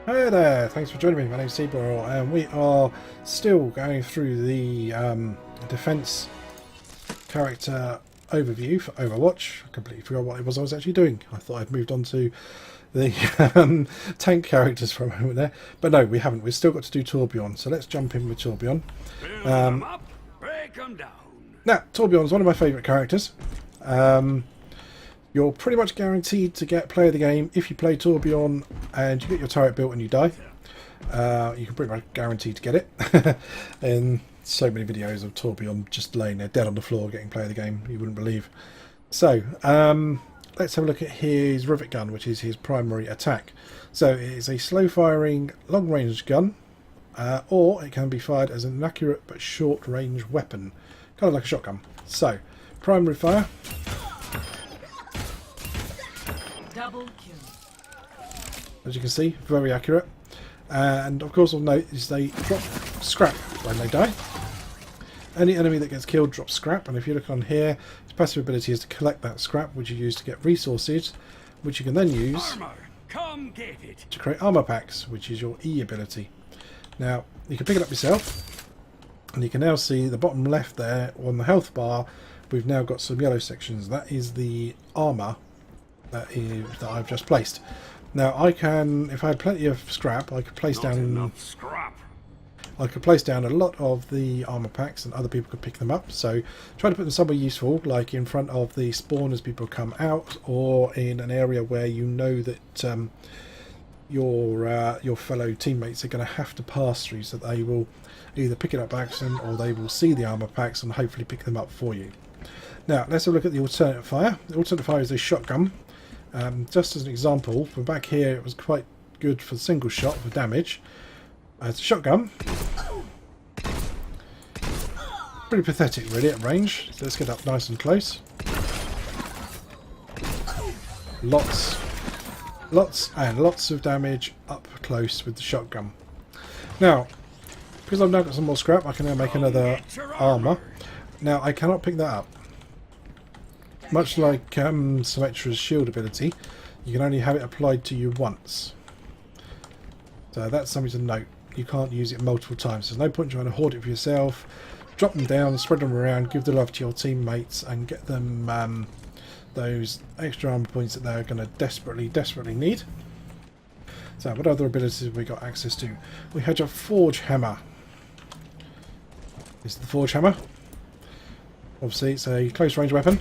Hi there, thanks for joining me. My name's Teebor and we are still going through the defense character overview for Overwatch. I completely forgot what it was I was actually doing. I thought I'd moved on to the tank characters for a moment there. But no, we haven't. We've still got to do Torbjorn. So let's jump in with Torbjorn. Build them up, break them down. Now, Torbjorn's one of my favourite characters. You're pretty much guaranteed to get play of the game if you play Torbjorn and you get your turret built and you die. You can pretty much guarantee to get it. In so many videos of Torbjorn just laying there dead on the floor getting play of the game, you wouldn't believe. So, let's have a look at his rivet gun, which is his primary attack. So it is a slow firing long range gun, or it can be fired as an inaccurate but short range weapon, kind of like a shotgun. So, primary fire. Double kill. As you can see, very accurate. And of course, I'll note is they drop scrap when they die. Any enemy that gets killed drops scrap, and if you look on here, his passive ability is to collect that scrap, which you use to get resources, which you can then use Armor, come get it. to create armor packs, which is your E ability. Now, you can pick it up yourself, and you can now see the bottom left there on the health bar, we've now got some yellow sections. That is the armor that I've just placed. Now I can, if I had plenty of scrap, I could place Not down enough scrap. I could place down a lot of the armor packs, and other people could pick them up. So try to put them somewhere useful, like in front of the spawn as people come out, or in an area where you know that your fellow teammates are going to have to pass through, so they will either pick it up by accident or they will see the armor packs and hopefully pick them up for you. Now let's have a look at the alternate fire. The alternate fire is a shotgun. Just as an example, from back here it was quite good for single shot for damage. It's a shotgun. Pretty pathetic really at range, so let's get up nice and close. Lots and lots of damage up close with the shotgun. Now, because I've now got some more scrap, I can now make another armour. Now I cannot pick that up. Much like Symmetra's shield ability, you can only have it applied to you once. So that's something to note. You can't use it multiple times. There's no point trying to hoard it for yourself. Drop them down, spread them around, give the love to your teammates and get them those extra armor points that they're going to desperately need. So what other abilities have we got access to? We had your Forge Hammer. This is the Forge Hammer. Obviously it's a close range weapon.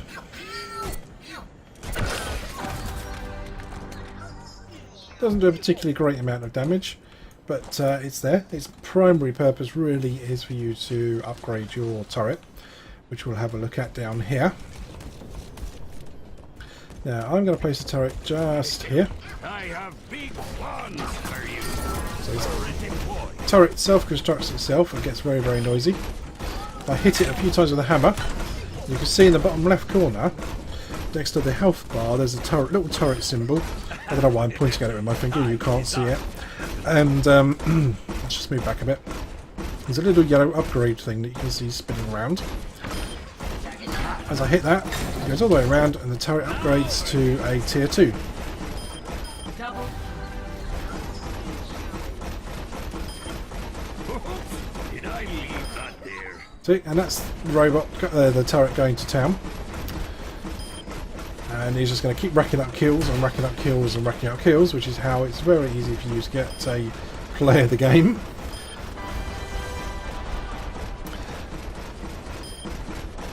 Doesn't do a particularly great amount of damage, but it's there. Its primary purpose really is for you to upgrade your turret, which we'll have a look at down here. Now I'm going to place the turret just here. I have big plans for you. So the turret self-constructs itself and gets very noisy. If I hit it a few times with a hammer, you can see in the bottom left corner, next to the health bar, there's a little turret symbol. I don't know why I'm pointing at it with my finger, you can't see it. And let's just move back a bit. There's a little yellow upgrade thing that you can see spinning around. As I hit that, it goes all the way around and the turret upgrades to a tier 2. Double. Did I leave that there? See, and that's the robot, the turret going to town. And he's just going to keep racking up kills and racking up kills and racking up kills, which is how it's very easy for you to get a play of the game.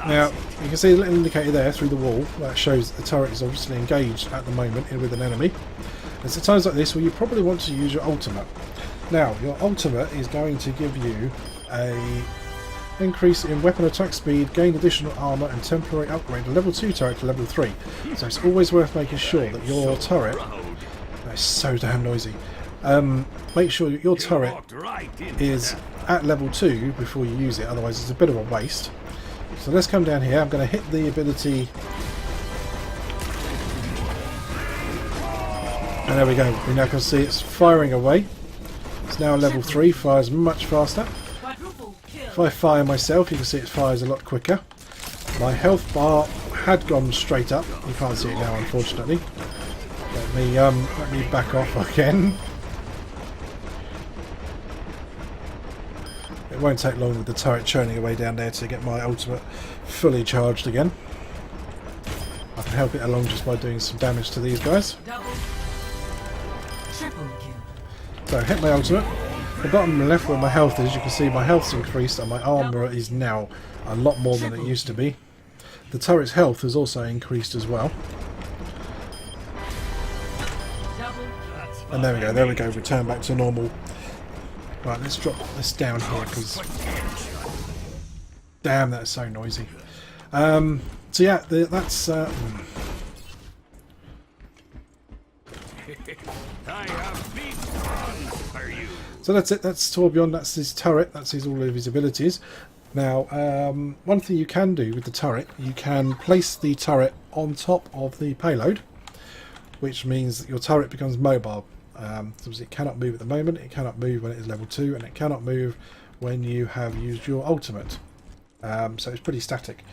Now, you can see the little indicator there through the wall that shows that the turret is obviously engaged at the moment with an enemy. It's at times like this where you probably want to use your ultimate. Now, your ultimate is going to give you a increase in weapon attack speed, gain additional armor and temporary upgrade to level 2 turret to level 3. So it's always worth making sure that your turret, that is so damn noisy, make sure that your turret is at level 2 before you use it, otherwise it's a bit of a waste. So let's come down here. I'm going to hit the ability, and there we go. We now can see it's firing away. It's now level 3, fires much faster. If I fire myself, you can see it fires a lot quicker. My health bar had gone straight up. You can't see it now, unfortunately. Let me back off again. it won't take long with the turret churning away down there to get my ultimate fully charged again. I can help it along just by doing some damage to these guys. Double. Triple kill. So hit my ultimate. The bottom left where my health is, you can see my health's increased and my armour is now a lot more than it used to be. The turret's health has also increased as well. And there we go, return back to normal. Right, let's drop this down here because... Damn, that's so noisy. So yeah, that's... I have big plans for you. So that's it, that's Torbjorn, that's his turret, that's all of his abilities. Now, one thing you can do with the turret, you can place the turret on top of the payload, which means that your turret becomes mobile. Obviously it cannot move at the moment, it cannot move when it is level 2, and it cannot move when you have used your ultimate. So it's pretty static.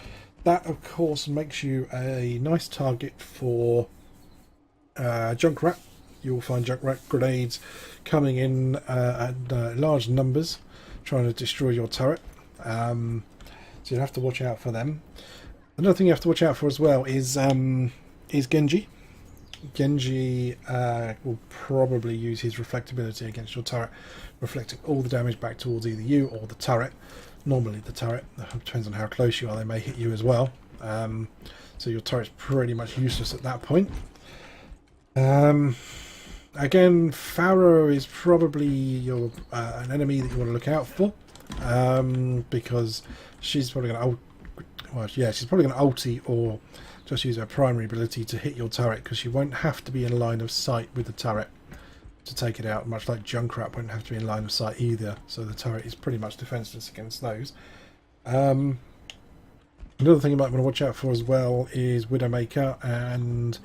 That, of course, makes you a nice target for Junkrat. You will find Junkrat grenades coming in at large numbers, trying to destroy your turret. So you have to watch out for them. Another thing you have to watch out for as well is Genji. Genji will probably use his reflectability against your turret, reflecting all the damage back towards either you or the turret. Normally the turret, depends on how close you are, they may hit you as well. So your turret's pretty much useless at that point. Again, Pharaoh is probably your an enemy that you want to look out for, because she's probably going to, well, yeah, she's probably going to ulti or just use her primary ability to hit your turret, because she won't have to be in line of sight with the turret to take it out, much like Junkrat won't have to be in line of sight either, so the turret is pretty much defenseless against those. Another thing you might want to watch out for as well is Widowmaker and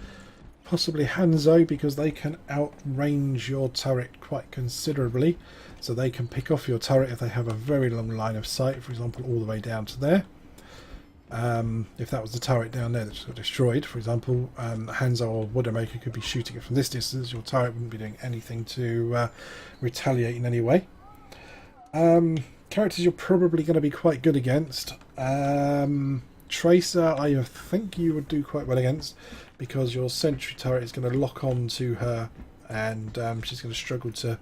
possibly Hanzo, because they can outrange your turret quite considerably, so they can pick off your turret if they have a very long line of sight, for example all the way down to there. If that was the turret down there that just got destroyed, for example, Hanzo or Widowmaker could be shooting it from this distance, your turret wouldn't be doing anything to retaliate in any way. Characters you're probably going to be quite good against. Tracer, I think you would do quite well against, because your sentry turret is going to lock on to her, and she's going to struggle to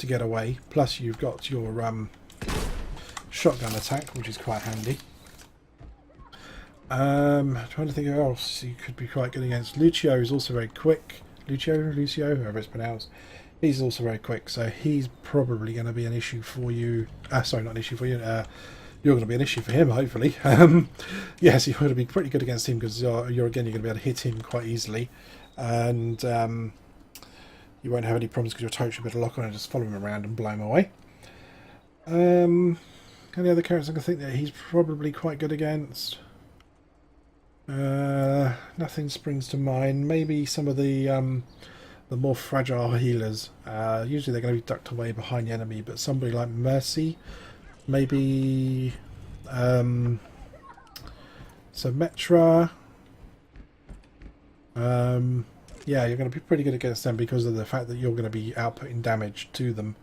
get away. Plus you've got your shotgun attack, which is quite handy. Trying to think who else you could be quite good against. Lucio is also very quick. Lucio, however it's pronounced. He's also very quick, so he's probably going to be an issue for you. Sorry, not an issue for you. You're going to be an issue for him, hopefully. Yes, you're going to be pretty good against him, because you're going to be able to hit him quite easily, and you won't have any problems because your turret should be able to lock on and just follow him around and blow him away. Any other characters I can think that he's probably quite good against? Nothing springs to mind. Maybe some of the more fragile healers. Usually they're going to be ducked away behind the enemy, but somebody like Mercy, maybe Symmetra. Yeah, you're going to be pretty good against them because of the fact that you're going to be outputting damage to them.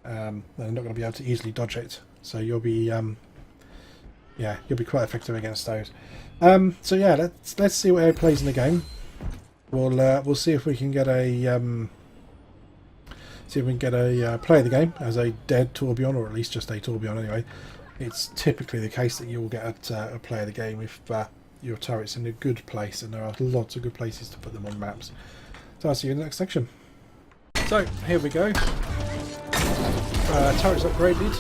They're not going to be able to easily dodge it, so you'll be yeah, you'll be quite effective against those. So yeah, let's see what he plays in the game. We'll see if we can get a play of the game as a dead Torbjorn, or at least just a Torbjorn anyway. It's typically the case that you'll get a play of the game if your turret's in a good place, and there are lots of good places to put them on maps. So I'll see you in the next section. So here we go. Turret's upgraded.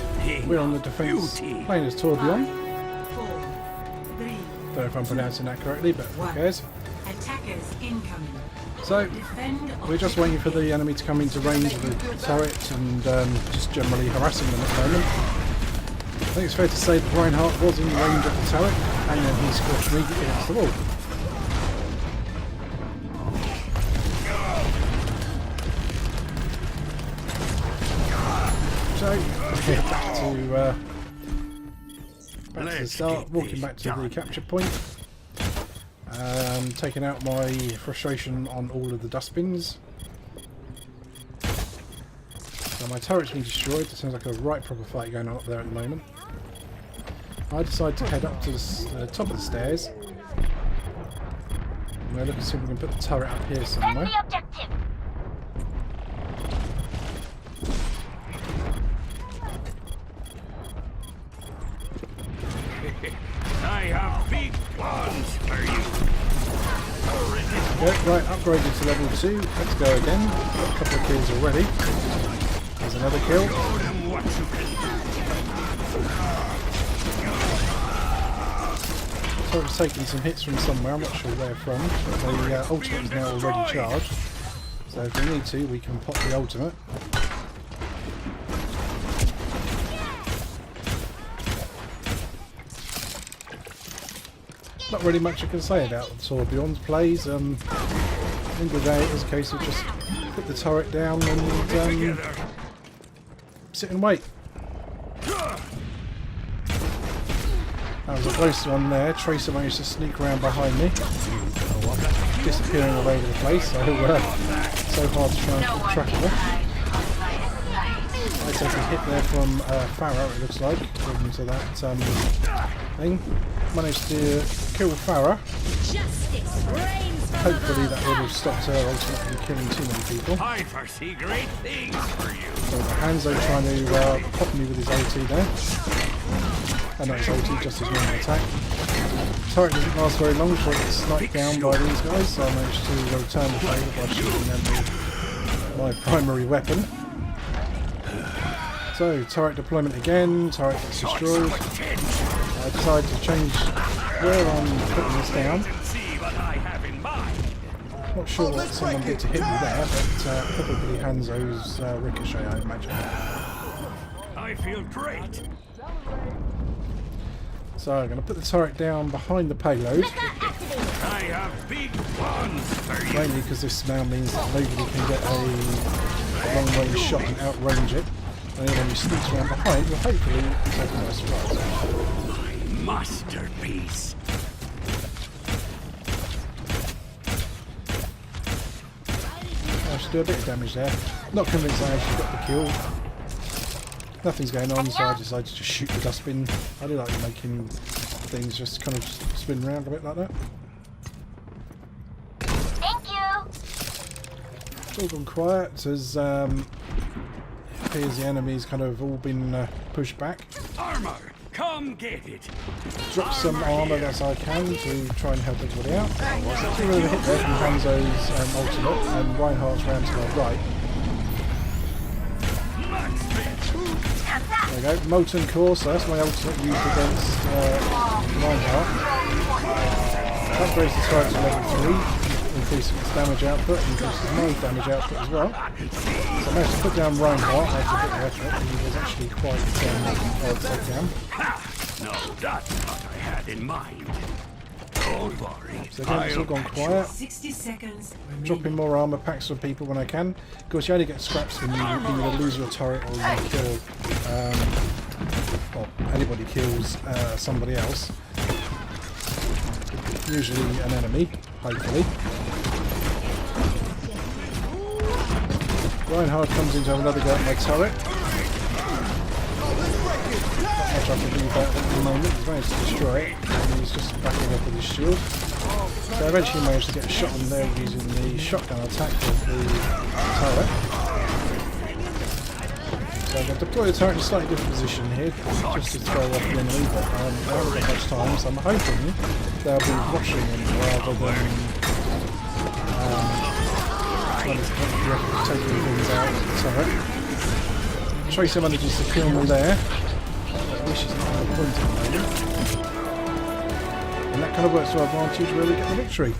We're on the defense playing as Torbjorn. Don't know if I'm pronouncing that correctly, but who cares? Attackers incoming. So we're just waiting for the enemy to come into range of the turret and just generally harassing them at the moment. I think it's fair to say that Reinhardt was in range of the turret, and then he squashed me against the wall. So we're back to the start, walking back to the capture point, taking out my frustration on all of the dustbins. So my turret's been destroyed. It sounds like a right proper fight going on up there at the moment. I decide to head up to the top of the stairs. I'm going to look and see if we can put the turret up here somewhere. I have big plans for you. Yep, right, upgraded to level 2. Let's go again. Got a couple of kills already. There's another kill. Show them what you can Turret's taking some hits from somewhere, I'm not sure where from. But the ultimate is now already charged. So if we need to, we can pop the ultimate. Not really much I can say about Torbjorn's plays. At the end of the day, it is a case of just put the turret down and sit and wait. That was a close one there. Tracer managed to sneak around behind me, disappearing all over the place, so hard to try and keep track of her. I take a hit there from Farah, it looks like, according to that thing. Managed to kill Farah. Hopefully that would have stopped her ultimately killing too many people. I foresee great things for you. So Hanzo trying to pop me with his ulti there. And that's ulti, just his normal attack. Turret doesn't last very long before it gets sniped down by these guys, so I managed to return the favour by shooting them with my primary weapon. So, turret deployment again, turret gets destroyed. I decide to change where I'm putting this down. Not sure what someone did to hit me there, but probably Hanzo's ricochet, I imagine. I feel great. So I'm going to put the turret down behind the payload. I have big plans for you. Mainly because this now means that nobody can get a long range shot and outrange it. And then when he sneaks around behind, well, hopefully you can take a nice surprise. My masterpiece. I should do a bit of damage there. Not convinced I actually got the kill. Nothing's going on, so I decided to just shoot the dustbin. I do like making things just kind of spin around a bit like that. Thank you. It's all gone quiet as it appears the enemy's kind of all been pushed back. Armor, come get it. Drop some armour as I can to try and help everybody out. See a bit of a hit there from Hanzo's ultimate, and Reinhardt's round to our right. There we go, Molten Core, so that's my ultimate used against Reinhardt. Upgrades the turret to level 3, increasing its damage output, increases my damage output as well. So I managed to put down Reinhardt after a bit of effort, he was actually quite hard to take down. No, that's what I had in mind. Don't worry. So again, it's all gone quiet. 60 seconds remaining. Dropping more armour packs for people when I can. Of course, you only get scraps when you either lose your turret or you kill, well, anybody kills somebody else. Usually an enemy, hopefully. Reinhardt comes in to have another go at my turret. Not much I can do about it at the moment. He's managed to destroy it, and he's just backing up with his shield. So I eventually managed to get a shot on there using the shotgun attack of the turret. So I'm going to deploy the turret in a slightly different position here, just to throw off the enemy, but I haven't got much time, so I'm hoping they'll be rushing him rather than trying to take things out of the turret. Tracer manages to kill me there. I wish he's not on the point at the moment. And that kind of works to our advantage where we get the victory.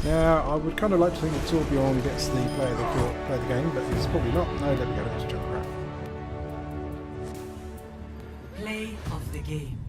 Now, I would kind of like to think that Torbjorn gets the play of the game, but he's probably not. No, there we go, let's jump around. Play of the game.